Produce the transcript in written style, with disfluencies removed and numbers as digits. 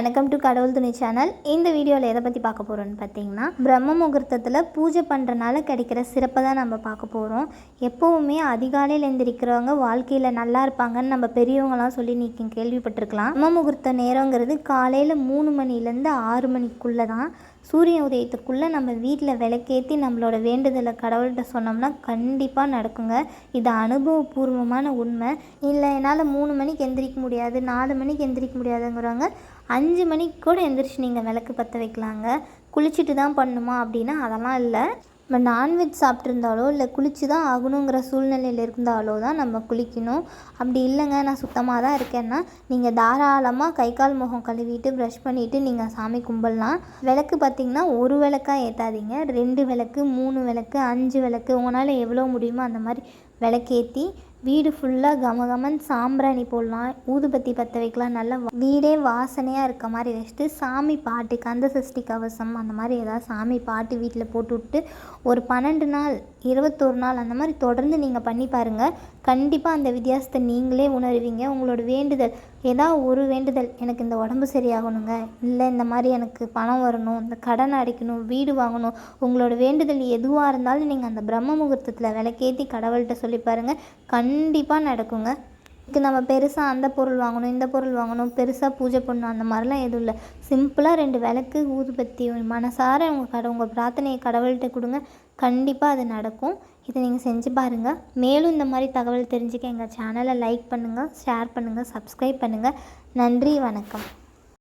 வணக்கம் டு கடவுள் துணை சேனல். இந்த வீடியோவில் எதை பற்றி பார்க்க போகிறோன்னு பார்த்தீங்கன்னா, பிரம்ம முகூர்த்தத்தில் பூஜை பண்ணுறனால கிடைக்கிற சிறப்பை தான் நம்ம பார்க்க போகிறோம். எப்போவுமே அதிகாலையில் எழுந்திரிக்கிறவங்க வாழ்க்கையில் நல்லா இருப்பாங்கன்னு நம்ம பெரியவங்களாம் சொல்லி நீங்கள் கேள்விப்பட்டிருக்கலாம். பிரம்ம முகூர்த்த நேரங்கிறது காலையில் 3 மணிலேருந்து 6 மணிக்குள்ளே தான். சூரிய உதயத்துக்குள்ளே நம்ம வீட்டில் விளக்கேற்றி நம்மளோட வேண்டுதலை கடவுள்கிட்ட சொன்னோம்னா கண்டிப்பாக நடக்குங்க. இது அனுபவபூர்வமான உண்மை. இல்லை என்னால் 3 மணிக்கு எந்திரிக்க முடியாது, 4 மணிக்கு எந்திரிக்க முடியாதுங்கிறவங்க 5 மணிக்கு கூட எந்திரிச்சு நீங்கள் விளக்கு பற்ற வைக்கலாங்க. குளிச்சுட்டு தான் பண்ணணுமா அப்படின்னா அதெல்லாம் இல்லை. நம்ம நான்வெஜ் சாப்பிட்ருந்தாலோ இல்லை குளிச்சு தான் ஆகணுங்கிற சூழ்நிலையில் இருந்தாலோ தான் நம்ம குளிக்கணும். அப்படி இல்லைங்க நான் சுத்தமாக தான் இருக்கேன்னா நீங்கள் தாராளமாக கை கால் முகம் கழுவிட்டு ப்ரஷ் பண்ணிவிட்டு நீங்கள் சாமி கும்பிடலாம். விளக்கு பார்த்திங்கன்னா ஒரு விளக்காக ஏற்றாதீங்க, 2 விளக்கு, 3 விளக்கு, 5 விளக்கு, உங்களால் எவ்வளோ முடியுமோ அந்த மாதிரி விளக்கேற்றி வீடு ஃபுல்லாக கமகமன் சாம்பிராணி போடலாம், ஊதுபத்தி பற்ற வைக்கலாம். நல்லா வீடே வாசனையாக இருக்க மாதிரி வச்சுட்டு சாமி பாட்டு, கந்த சஷ்டி கவசம் அந்த மாதிரி ஏதாவது சாமி பாட்டு வீட்டில் போட்டு விட்டு ஒரு 12 நாள் 21 நாள் அந்த மாதிரி தொடர்ந்து நீங்கள் பண்ணி பாருங்கள். கண்டிப்பாக அந்த வித்தியாசத்தை நீங்களே உணர்வீங்க. உங்களோட வேண்டுதல் ஏதாவது ஒரு வேண்டுதல், எனக்கு இந்த உடம்பு சரியாகணுங்க, இல்லை இந்த மாதிரி எனக்கு பணம் வரணும், இந்த கடன் அடைக்கணும், வீடு வாங்கணும், உங்களோட வேண்டுதல் எதுவாக இருந்தாலும் நீங்கள் அந்த பிரம்ம முகூர்த்தத்தில் விளக்கேற்றி கடவுள்கிட்ட சொல்லி பாருங்கள், கண்டிப்பாக நடக்குங்க. இதுக்கு நம்ம பெருசாக அந்த பொருள் வாங்கணும், இந்த பொருள் வாங்கணும், பெருசாக பூஜை பண்ணணும் அந்த மாதிரிலாம் எதுவும் இல்லை. சிம்பிளாக 2 விளக்கு, ஊதுபத்தி மனசார உங்கள் பிரார்த்தனையை கடவுள்கிட்ட கொடுங்க, கண்டிப்பாக அது நடக்கும். இதை நீங்கள் செஞ்சு பாருங்கள். மேலும் இந்த மாதிரி தகவல் தெரிஞ்சுக்க எங்கள் சேனலை லைக் பண்ணுங்கள், ஷேர் பண்ணுங்கள், சப்ஸ்கிரைப் பண்ணுங்கள். நன்றி, வணக்கம்.